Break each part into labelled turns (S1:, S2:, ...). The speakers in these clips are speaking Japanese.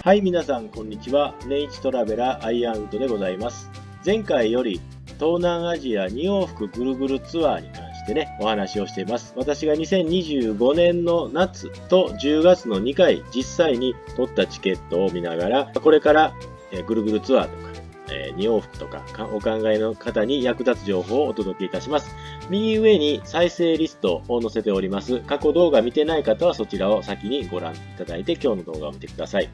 S1: はい、皆さん、こんにちは。ネイチトラベラーアイアンウッドでございます。前回より東南アジア2往復ぐるぐるツアーに関してね、お話をしています。私が2025年の夏と10月の2回実際に取ったチケットを見ながら、これからぐるぐるツアーとか、2往復とかお考えの方に役立つ情報をお届けいたします。右上に再生リストを載せております。過去動画見てない方はそちらを先にご覧いただいて今日の動画を見てください。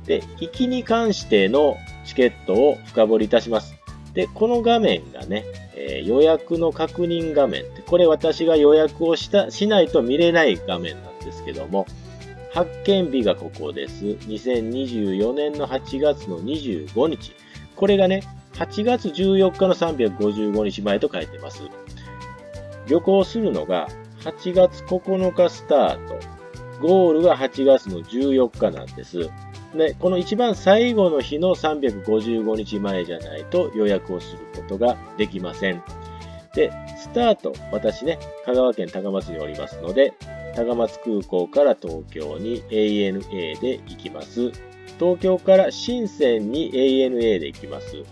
S1: で、行きに関してのチケットを深掘りいたします。で、この画面がね、予約の確認画面。これ私が予約をしないと見れない画面なんですけども、発見日がここです。2024年の8月の25日。これがね、8月14日の355日前と書いてます。旅行するのが8月9日スタート。ゴールが8月の14日なんです。で、この一番最後の日の355日前じゃないと予約をすることができません。で、スタート、私ね、香川県高松におりますので、高松空港から東京に ANA で行きます。東京から深センに ANA で行きます。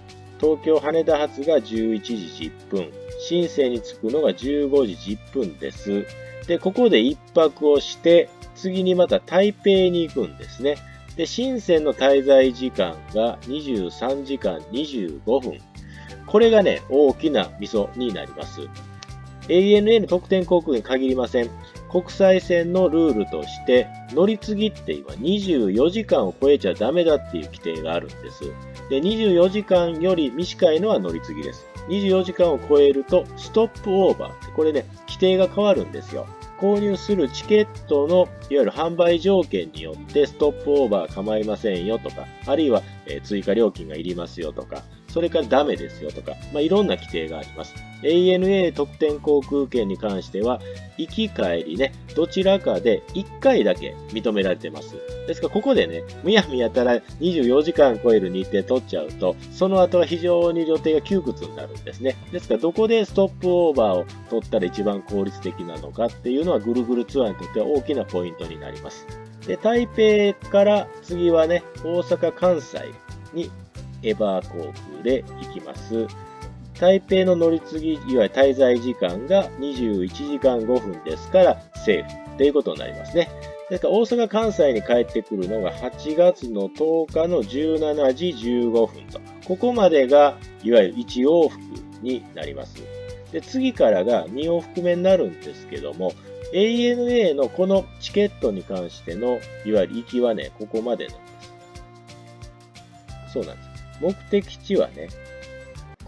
S1: 東京羽田発が11時10分、深センに着くのが15時10分です。で、ここで一泊をして、次にまた台北に行くんですね。で、深センの滞在時間が23時間25分。これがね、大きなミソになります。ANA の特典航空に限りません。国際線のルールとして、乗り継ぎって今24時間を超えちゃダメだっていう規定があるんです。で、24時間より短いのは乗り継ぎです。24時間を超えると、ストップオーバー。これね、規定が変わるんですよ。購入するチケットのいわゆる販売条件によってストップオーバー構いませんよとか、あるいは追加料金がいりますよとか、それからダメですよとか、いろんな規定があります。ANA 特典航空券に関しては、行き帰りね、どちらかで1回だけ認められています。ですから、ここでね、むやみやたら24時間超える日程取っちゃうと、その後は非常に予定が窮屈になるんですね。ですから、どこでストップオーバーを取ったら一番効率的なのかっていうのは、ぐるぐるツアーにとっては大きなポイントになります。で、台北から次はね、大阪・関西にエバー航空で行きます。台北の乗り継ぎ、いわゆる滞在時間が21時間5分ですからセーフということになりますね。ですから大阪・関西に帰ってくるのが8月の10日の17時15分と。ここまでがいわゆる1往復になります。で、次からが2往復目になるんですけども、ANA のこのチケットに関してのいわゆる行きはね、ここまでなんです。そうなんです。目的地はね、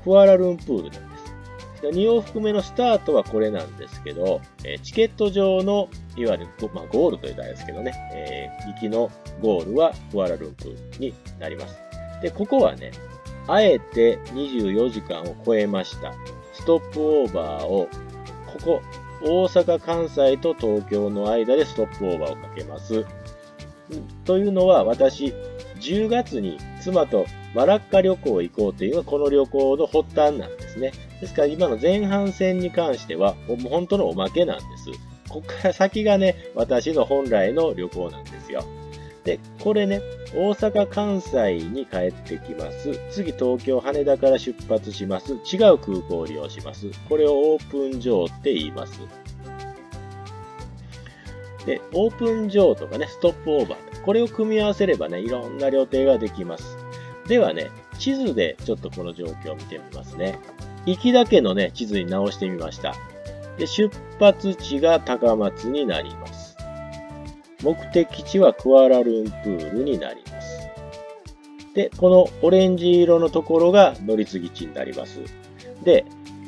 S1: クアラルンプールなんです。2往復目のスタートはこれなんですけど、チケット上のいわゆる、ゴールというとあれですけどね、行きのゴールはクアラルンプールになります。で、ここはね、あえて24時間を超えました。ストップオーバーを、ここ、大阪・関西と東京の間でストップオーバーをかけます。というのは、私、10月に妻とマラッカ旅行行こうというのはこの旅行の発端なんですね。ですから今の前半戦に関してはもう本当のおまけなんです。ここから先がね、私の本来の旅行なんですよ。で、これね、大阪・関西に帰ってきます。次東京・羽田から出発します。違う空港を利用します。これをオープン上って言います。で、オープン上とかね、ストップオーバー。これを組み合わせればね、いろんな旅程ができます。ではね、地図でちょっとこの状況を見てみますね。行きだけのね、地図に直してみました。で、出発地が高松になります。目的地はクアラルンプールになります。で、このオレンジ色のところが乗り継ぎ地になります。で、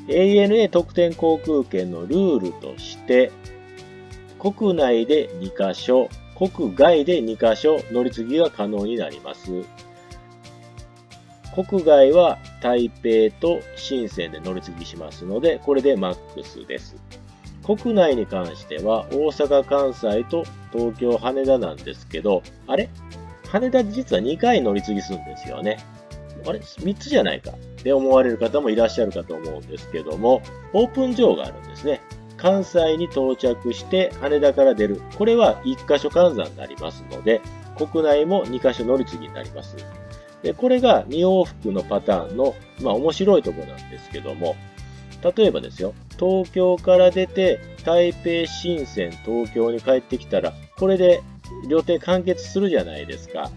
S1: ANA 特典航空券のルールとして、国内で2カ所、国外で2カ所乗り継ぎが可能になります。国外は台北と深センで乗り継ぎしますので、これでマックスです。国内に関しては大阪・関西と東京・羽田なんですけど、あれ羽田実は2回乗り継ぎするんですよね。あれ ?3 つじゃないかって思われる方もいらっしゃるかと思うんですけども、オープン上があるんですね。関西に到着して羽田から出る。これは1箇所換算になりますので、国内も2カ所乗り継ぎになります。で、これが2往復のパターンの、面白いところなんですけども、例えばですよ、東京から出て台北新線東京に帰ってきたら、これで旅程完結するじゃないですか。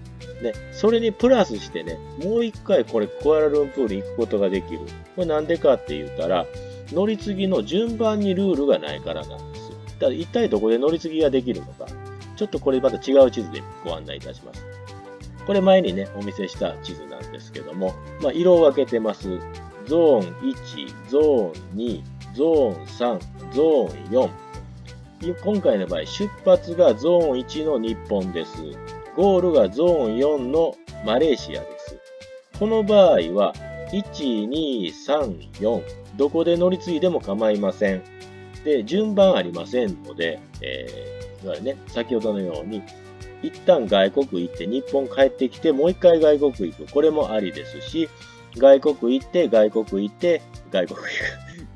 S1: ね、それにプラスしてね、もう一回これクアラルンプールに行くことができる。これなんでかって言ったら、乗り継ぎの順番にルールがないからなんです。だから一体どこで乗り継ぎができるのか。ちょっとこれまた違う地図でご案内いたします。これ前にね、お見せした地図なんですけども、色を分けてます。ゾーン1、ゾーン2、ゾーン3、ゾーン4。今回の場合、出発がゾーン1の日本です。ゴールがゾーン4のマレーシアです。この場合は、1、2、3、4、どこで乗り継いでも構いません。で、順番ありませんので、いわゆるね、先ほどのように、一旦外国行って日本帰ってきて、もう一回外国行く。これもありですし、外国行って、外国行って、外国行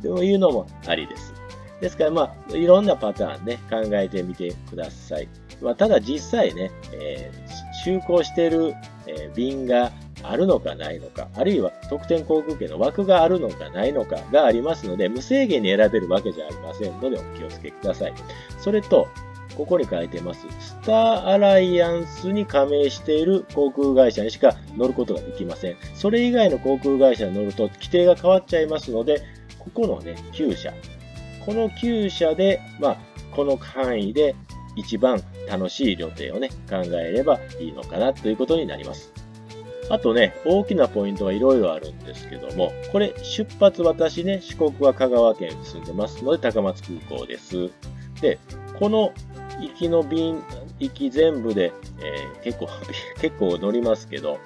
S1: く。というのもありです。ですから、いろんなパターンね、考えてみてください。ただ実際ね、就航している、便があるのかないのか、あるいは特典航空券の枠があるのかないのかがありますので、無制限に選べるわけじゃありませんので、お気をつけください。それと、ここに書いてます。スターアライアンスに加盟している航空会社にしか乗ることができません。それ以外の航空会社に乗ると規定が変わっちゃいますので、ここのね、9社。この9社で、この範囲で一番楽しい旅程をね、考えればいいのかなということになります。あとね、大きなポイントはいろいろあるんですけども、これ出発、私ね、四国は香川県に住んでますので、高松空港です。で、この行きの便、行き全部で、結構乗りますけど、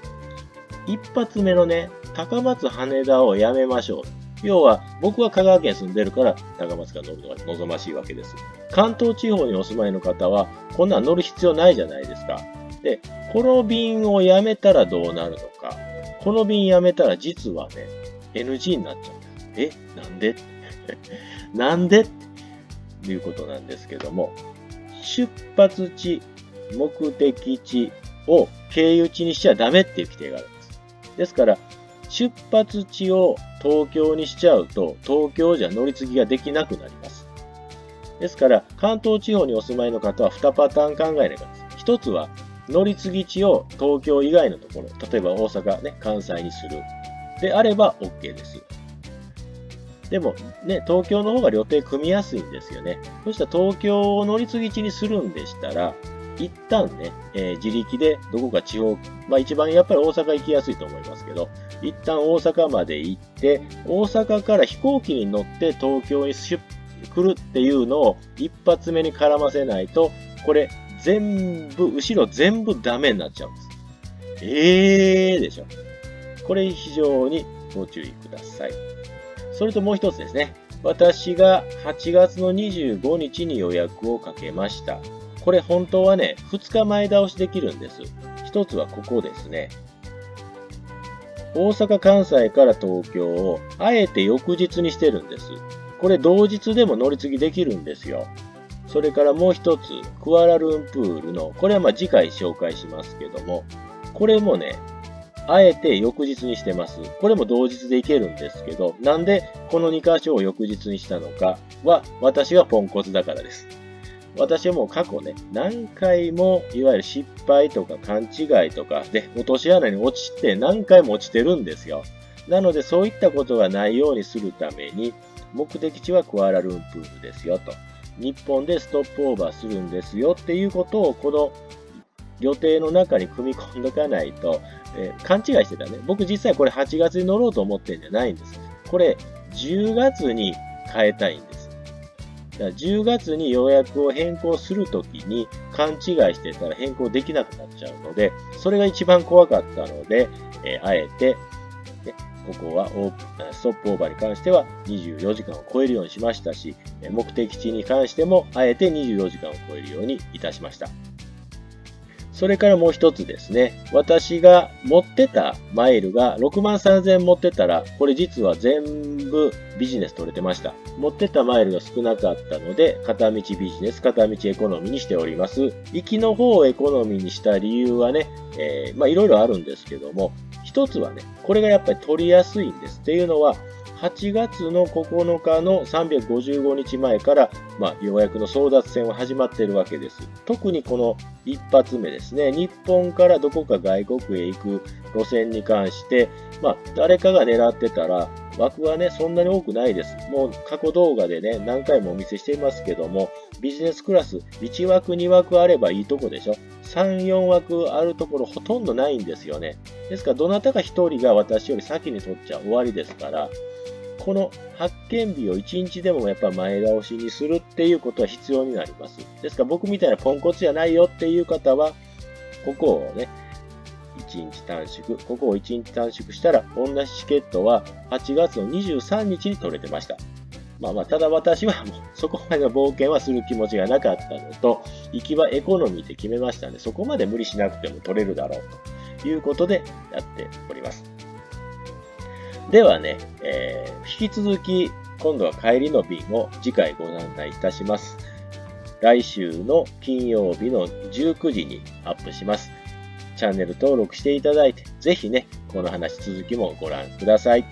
S1: 一発目のね、高松羽田をやめましょう。要は、僕は香川県住んでるから、高松から乗るのが望ましいわけです。関東地方にお住まいの方は、こんなん乗る必要ないじゃないですか。で、この便をやめたらどうなるのか。この便やめたら実はね、NG になっちゃうんです。なんでなんでっていうことなんですけども、出発地、目的地を経由地にしちゃダメっていう規定があるんです。ですから、出発地を東京にしちゃうと、東京じゃ乗り継ぎができなくなります。ですから、関東地方にお住まいの方は2パターン考えればいいです。1つは、乗り継ぎ地を東京以外のところ、例えば大阪、ね、関西にする。であれば OK です。でもね、東京の方が旅程組みやすいんですよね。そしたら東京を乗り継ぎ地にするんでしたら、一旦ね、自力でどこか地方、一番やっぱり大阪行きやすいと思いますけど、一旦大阪まで行って、大阪から飛行機に乗って東京に来るっていうのを一発目に絡ませないと、これ後ろ全部ダメになっちゃうんです。でしょ。これ非常にご注意ください。それともう一つですね。私が8月の25日に予約をかけました。これ本当はね、2日前倒しできるんです。一つはここですね。大阪・関西から東京をあえて翌日にしてるんです。これ同日でも乗り継ぎできるんですよ。それからもう一つ、クアラルンプールの、これは次回紹介しますけども、これもね、あえて翌日にしてます。これも同日で行けるんですけど、なんでこの2箇所を翌日にしたのかは、私はポンコツだからです。私はもう過去ね、何回もいわゆる失敗とか勘違いとかで落とし穴に落ちて何回も落ちてるんですよ。なのでそういったことがないようにするために、目的地はクアラルンプールですよと。日本でストップオーバーするんですよっていうことをこの予定の中に組み込んでおかないと、勘違いしてたね。僕実際これ8月に乗ろうと思ってるんじゃないんです。これ10月に変えたいんです。だから10月に予約を変更するときに勘違いしてたら変更できなくなっちゃうので、それが一番怖かったので、あえて、ここはストップオーバーに関しては24時間を超えるようにしましたし、目的地に関してもあえて24時間を超えるようにいたしました。それからもう一つですね。私が持ってたマイルが63,000持ってたら、これ実は全部ビジネス取れてました。持ってたマイルが少なかったので、片道ビジネス、片道エコノミーにしております。行きの方をエコノミーにした理由はね、いろいろあるんですけども、一つはね、これがやっぱり取りやすいんです。っていうのは、8月の9日の355日前から、ようやくの争奪戦は始まっているわけです。特にこの一発目ですね、日本からどこか外国へ行く路線に関して、誰かが狙ってたら、枠はね、そんなに多くないです。もう過去動画でね、何回もお見せしていますけども、ビジネスクラス1枠2枠あればいいとこでしょ。3、4枠あるところほとんどないんですよね。ですから、どなたか1人が私より先に取っちゃ終わりですから、この発見日を1日でもやっぱ前倒しにするっていうことは必要になります。ですから僕みたいなポンコツじゃないよっていう方は、ここをね、1日短縮、ここを1日短縮したら、同じチケットは8月の23日に取れてました。ただ私はもうそこまでの冒険はする気持ちがなかったのと、行きはエコノミーって決めましたので、そこまで無理しなくても取れるだろうということでやっております。ではね、引き続き今度は帰りの便を次回ご案内いたします。来週の金曜日の19時にアップします。チャンネル登録していただいて、ぜひね、この話続きもご覧ください。